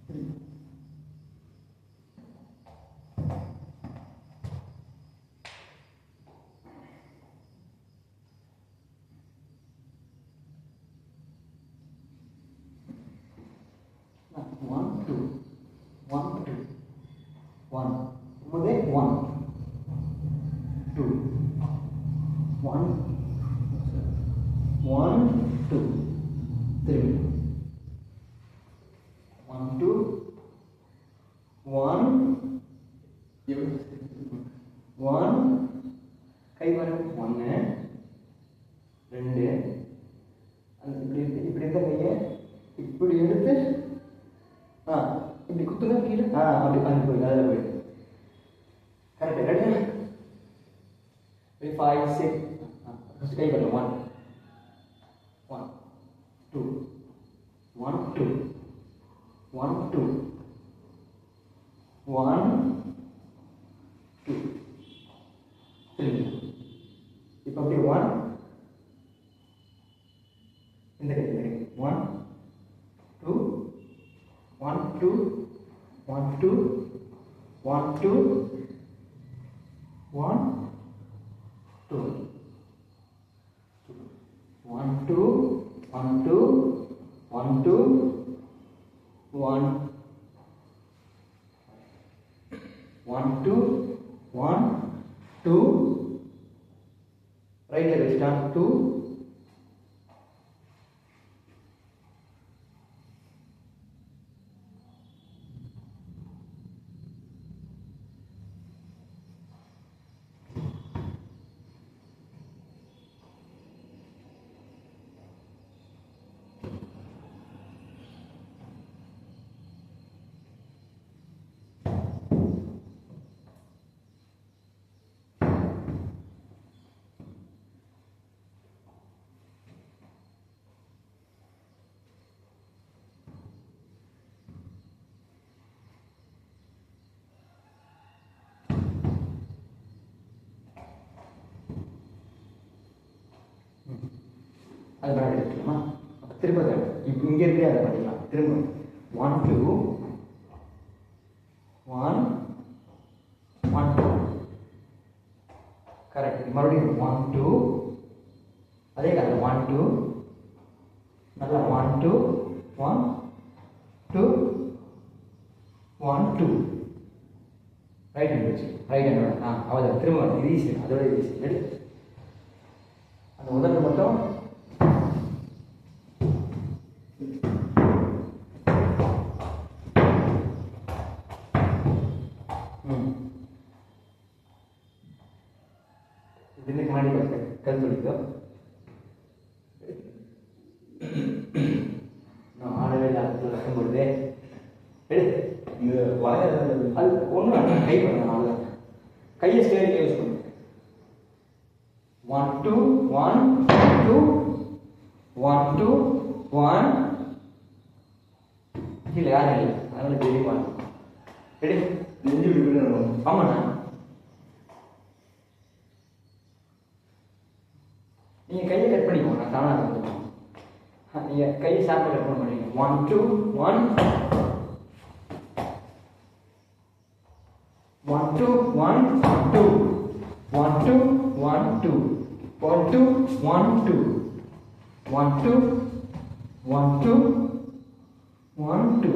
1 2 1 2 1 मुझे 1 2 1 1 2 3 1 2 1 1 கை வரும் 1 2 இப்படி இருக்க கையை இப்படி எடுத்து இப்படி குத்துனா கீழே அப்படி பண்ணி போயிடு அதில் போயிடு கரெக்டு ரெடி 5 6 கை பண்ணலாம் 1 1 2 1 2 1 2 1 2 3 இப்போ அப்படியே 1 இந்த கை 1 2 1 2 1 2 1 2 1 2 1 2 1 2 1 2 1 1 2 1 2 right leg start 2 அது பண்ண எடுத்துக்கலாமா திரும்ப இங்கே இருந்தே அதை பண்ணிக்கலாம் திரும்ப 1 2 1 1 2 கரெக்ட் மறுபடியும் 1 2 அதே கதை 1 2 நல்லா 1 2 1 2 1 2 ரைட் ஹேண்ட் வச்சு ரைட் ஹேண்டோட அவ்வளோதான் திரும்ப இது ஈஸி அதோட ஈஸி எடுத்து அந்த உதட்டு மட்டும் இதுக்கு முன்னாடி கல் சொல்லிக்கோ நான் ஆடவே இல்லை ரத்தம் போடுது எடு இது அது ஒன்றும் கை பண்ணலாம் அவ்வளோதான் கையை ஸ்டேரிங் யூஸ் பண்ணு 1 2 1 2 1 2 1 கீழே யாரும் இல்லை அதனால தெரியுமா எடு நெஞ்சு விடணும் ஆமாண்ணா நீங்கள் கையை கட் பண்ணிக்கோங்க நான் தானாக வந்துடுவோம் நீங்கள் கையை ஷார்ப்பாக கட் பண்ண மாட்டீங்க 1 2 1 1 2 1 2 1 2 1 2 1 2 1 2 1 2 1 2 1 2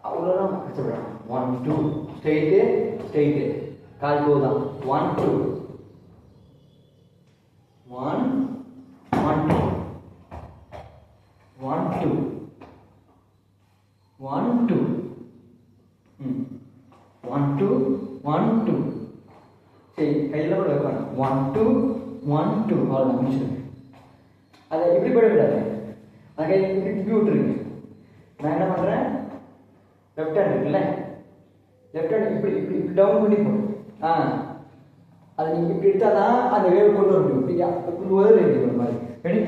அவ்வளோதான் கஷ்டப்படுறாங்க 1 2 ஸ்ட்ரெயிட்டு கால் போதான் 1 2 1 1 2 1 2 1 2 1 2 1 2 சரி கையில் கூட வைப்பாங்க 1 2 1 2 அவ்வளோதான் முடிச்சுருங்க அதை இப்படி போட விடாது அந்த கை இப்படி விட்டுருங்க நான் என்ன பண்ணுறேன் லெஃப்ட் ஹேண்ட் இருக்குல்ல லெஃப்ட் ஹேண்ட் இப்படி இப்படி டவுன் பண்ணி போடும் அது நீங்கள் இப்படி எடுத்தால் தான் அந்த வேவ் கொண்டு வர முடியும் இப்படி ஒரு மாதிரி ரெடி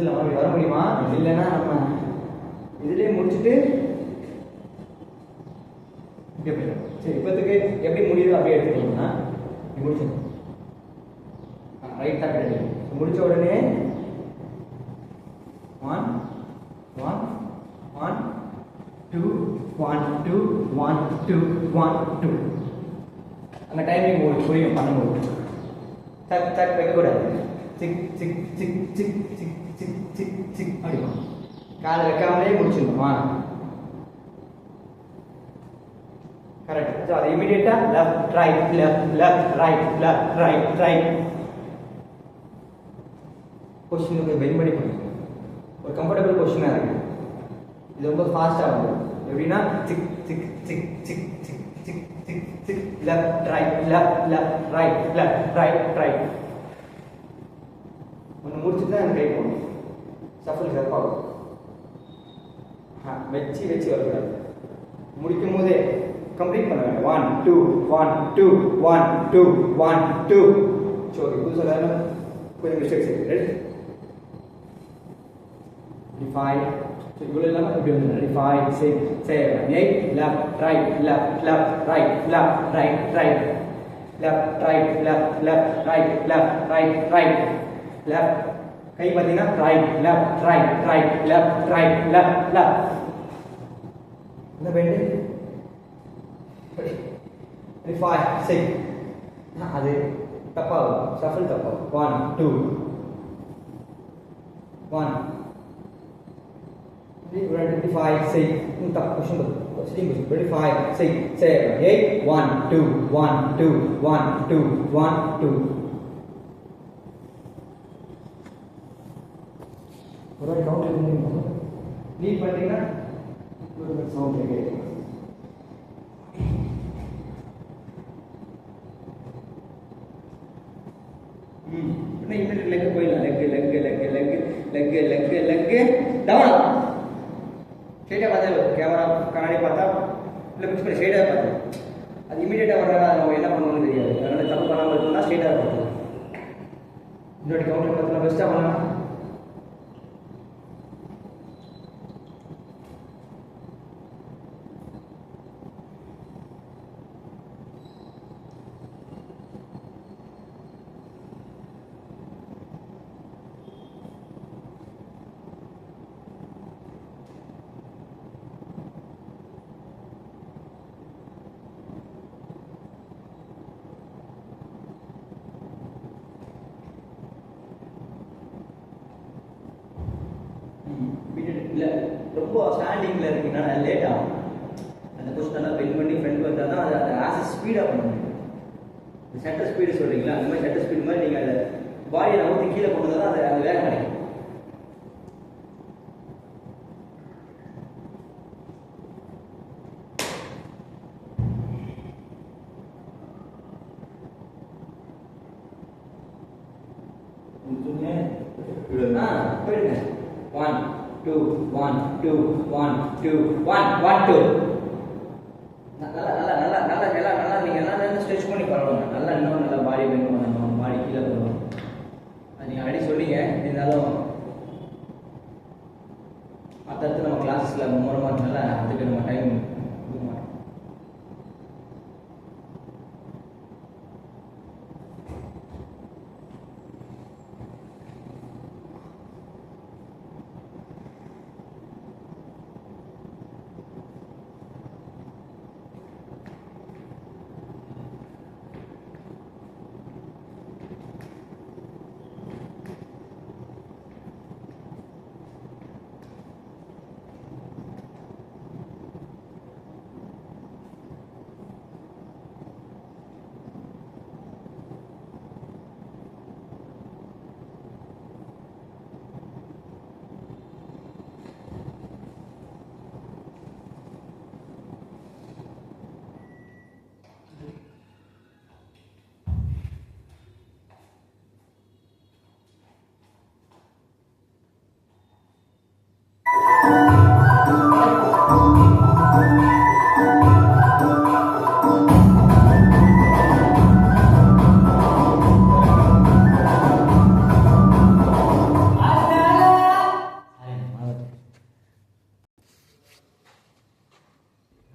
முடிச்சிடலாம். அப்படி வர முடியுமா? இல்லைன்னா நம்ம இதுலேயே முடிச்சுட்டு இப்படி போயிடும். சரி, இப்போத்துக்கு எப்படி முடியுது அப்படியே எடுத்துக்கிட்டீங்கன்னா இப்படி முடிச்சிடணும். ரைட் தான் கிடையாது. முடிச்ச உடனே 1 1 1 2 1 2 1 2 1 2. அந்த டைமிங் உங்களுக்கு புரியும் பண்ணும்போது. சக் சக் வைக்கக்கூடாது. Sick sick sick sick sick sick sick sick அடிக்கும். காலை வைக்காமலே முடிச்சிடணுமா? கரெக்ட். ஸோ அது இமீடியட்டாக left right left left right left right right கொஸ்டினுக்கு பெண்ட் பண்ணி பண்ணுங்க. ஒரு கம்ஃபர்டபுள் கொஸ்டினாக இருக்குது. இது ரொம்ப ஃபாஸ்ட்டாக வரும். எப்படின்னா sick sick sick sick sick sick sick sick left right left left right left right right. ஒன்று முடிச்சுட்டு தான் எனக்கு கை போகணும். சஃபல் ஹெல்ப்பாகும். வச்சு வச்சு வரக்கூடாது. முடிக்கும் போதே கம்ப்ளீட் பண்ண வேண்டும். 1 2 1 2 1 2 1 2. சரி, புதுசாக கொஞ்சம் மிஸ்டேக்ஸ் இருக்குது. ரெடி 5. இவ்வளோ இல்லாமல் இப்படி வந்து 5 6 7 8 left right left left right left right right left right left left right left right right left. கை பார்த்தீங்கன்னா right left right right left right left left. என்ன பெண்டு 5 6. அது தப்பாகும். ஷஃபிள் தப்பாகும். 1 2 1 25 6. Tak question sitting position 25 6 7 8 1 2 1 2 1 2 1 2. ஒரு count பண்ணுங்க. Lead பண்ணீங்கன்னா ஒரு சவுண்ட் கேட்கும். இன்னும் இன்னும் லெக் போயிடலாம். Leg leg leg leg leg leg leg down. ஸ்ட்ரெயிட்டாக பார்த்தா கேமரா கண்ணாடி பார்த்தா இல்லை மிக்ஸ் பண்ணி ஸ்ட்ரெயிட்டாக பார்த்தா அது இமீடியட்டாக வர்றதா நம்ம என்ன பண்ணணும்னு தெரியாது. அதனால் தப்பு பண்ணாமல் இருக்கணும்னா ஸ்ட்ரெயிட்டாக பார்த்தோம். இன்னொரு கவுண்டர் பார்த்தா பெஸ்ட்டாக பண்ணலாம். இல்லை ரொம்ப ஸ்டாண்டிங்கில் இருக்கீங்கன்னா லேட் ஆகும். அந்த கொஸ்டின் நல்லா பெண்ட் பண்ணி ஃப்ரெண்ட் வந்தால் தான் அதை ஆசை ஸ்பீடாக பண்ண முடியும். ஷட்டர் ஸ்பீடு சொல்கிறீங்களா, அந்த மாதிரி ஷட்டர் ஸ்பீடு மாதிரி நீங்கள் அதை பாடியை நவுத்தி கீழே கொண்டு வந்தால் தான் அது வேகம் கிடைக்கும். போயிடுங்க. 1 2 1 2 1 2 1 1 2. நல்லா நல்லா நல்லா நல்லா நல்லா நல்லா நீங்கள் நல்லா ஸ்ட்ரெச் பண்ணி பரவாயில்ல. நல்லா இன்னும் நல்லா பாடி பெண்ட் பண்ணணும். பாடி கீழே பண்ணணும். அது நீங்கள் ஆல்ரெடி சொன்னீங்க. இருந்தாலும் அடுத்தடுத்து நம்ம கிளாஸஸில் மூலமாக இருக்கனால அதுக்கு நம்ம டைம் கொடுக்க மாட்டோம்.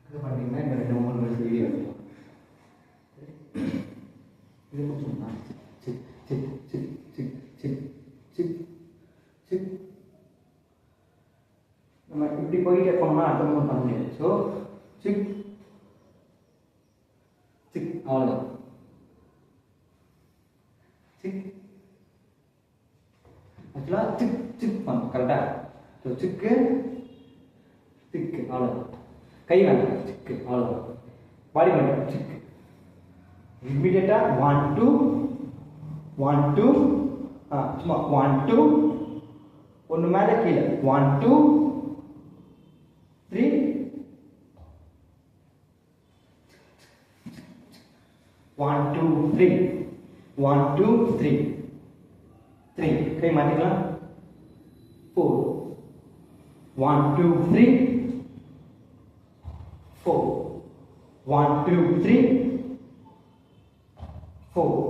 இது பார்த்தீங்கன்னா இந்த 2 3 வீடியோ இது கொஞ்சம் sick sick sick sick sick sick sick நம்ம இப்படி போயிட்டே போனோம்னா அடுத்த மூணு பண்ண முடியாது. ஸோ சிக் சிக் அவ்வளோதான். சிக் ஆக்சுவலாக சிக் சிக் பண்ணணும் கரெக்டாக. ஸோ சிக்கு சிக்கு அவ்வளோதான். கை வேண்டாம் சிக்கு அவ்வளோதான். பாடி வேண்டாம் சிக்கு. இம்மிடியேட்டாக 1 2 1 2 சும்மா 1 2 ஒன்று மேலே கீழே 1 2 3 1 2 3 1 2 3 3 கை மாற்றிக்கலாம். 4 1 2 3 4 1 2 3 4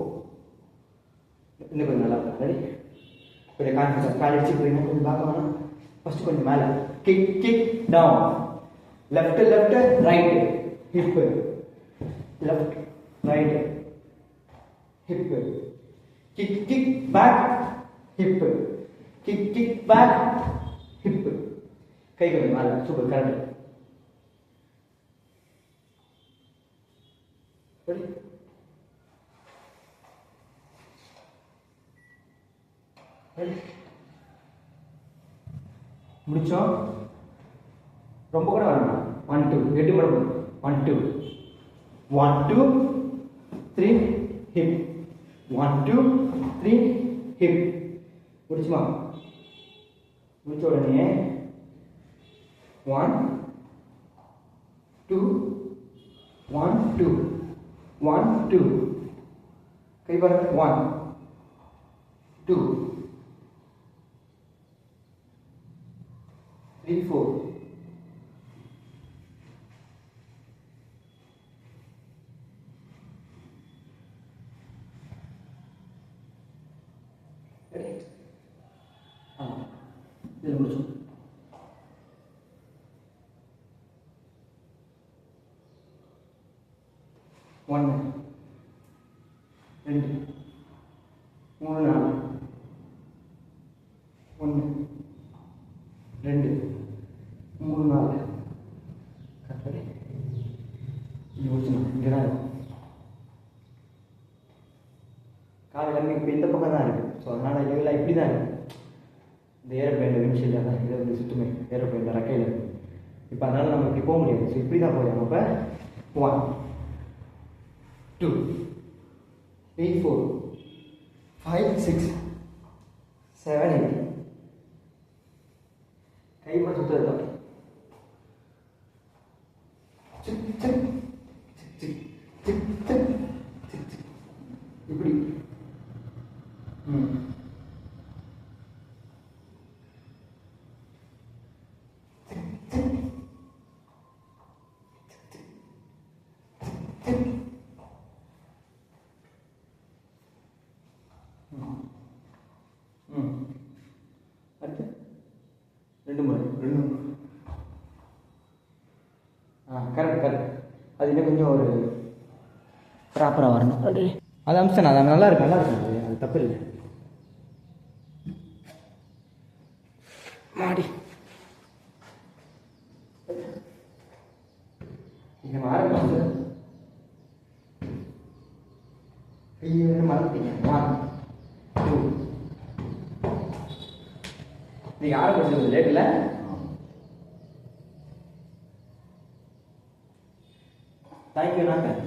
இன்னும் கொஞ்சம் நல்லா இருக்கும். ரெடி கொஞ்சம் கான்ஃபிடன்ஸ் கால் அடிச்சு போயிங்க. கொஞ்சம் பார்க்க வேணாம். ஃபர்ஸ்ட் கொஞ்சம் மேலே kick kick down. Left left right hip left right hip kick kick back hip kick kick back hip. கை கொஞ்சம் மேலே. Super correct. ரெடி முடிச்சோம். ரொம்ப கூட வரணும். 1 2 8 மடங்கு 1 2 1 2 3 ஹிப் 1 2 3 ஹிப். முடிச்சுமா? முடிச்ச உடனே 1 2 1 2 1 2 கை பாருங்க. 1 2 3 4 இதில் முடிச்சோம். ஒன்று 2 3 4 1 2 3 4 கரெக்டாக இது முடிச்சணும். இங்கே தான் இருக்கும். கால் எல்லாமே இப்போ இந்த பக்கம் தான் இருக்குது. ஸோ அதனால் இதெல்லாம் இப்படி தான் இருக்குது. இந்த ஏரோப்ளைனில் விண்ட்ஷீல்டாக தான் இதை வந்து சுற்றுமே. ஏரோப்ளைனில் ரெக்கையில் இருக்குது. இப்போ அதனால் நம்ம இப்படி போக முடியாது. ஸோ இப்படி தான் போகிறோம். இப்போ 1 2 3 4 5 6 7 8 கை மட்டும் சுற்றுறது தான். Sick sick sick sick sick sick sick இப்படி. அடுத்து 2 முறை 2 கரெக்ட் கரெக்ட். அது இன்னும் கொஞ்சம் ஒரு ப்ராப்பராக வரணும். அது அம்சம் அது நல்லா இருக்கு நல்லா இருக்கு. அது தப்பு இல்லை. மாடி இங்கே ஆரம்பிச்சு கையை மறந்துட்டீங்க. 1 2 நீங்கள் ஆரம்பிச்சது லேட்டில். தேங்க்யூ. நாங்கள்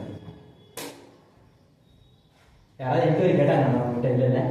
யாராவது என்கொயரி கேட்டாங்க நான் உங்கள்கிட்ட இல்லை.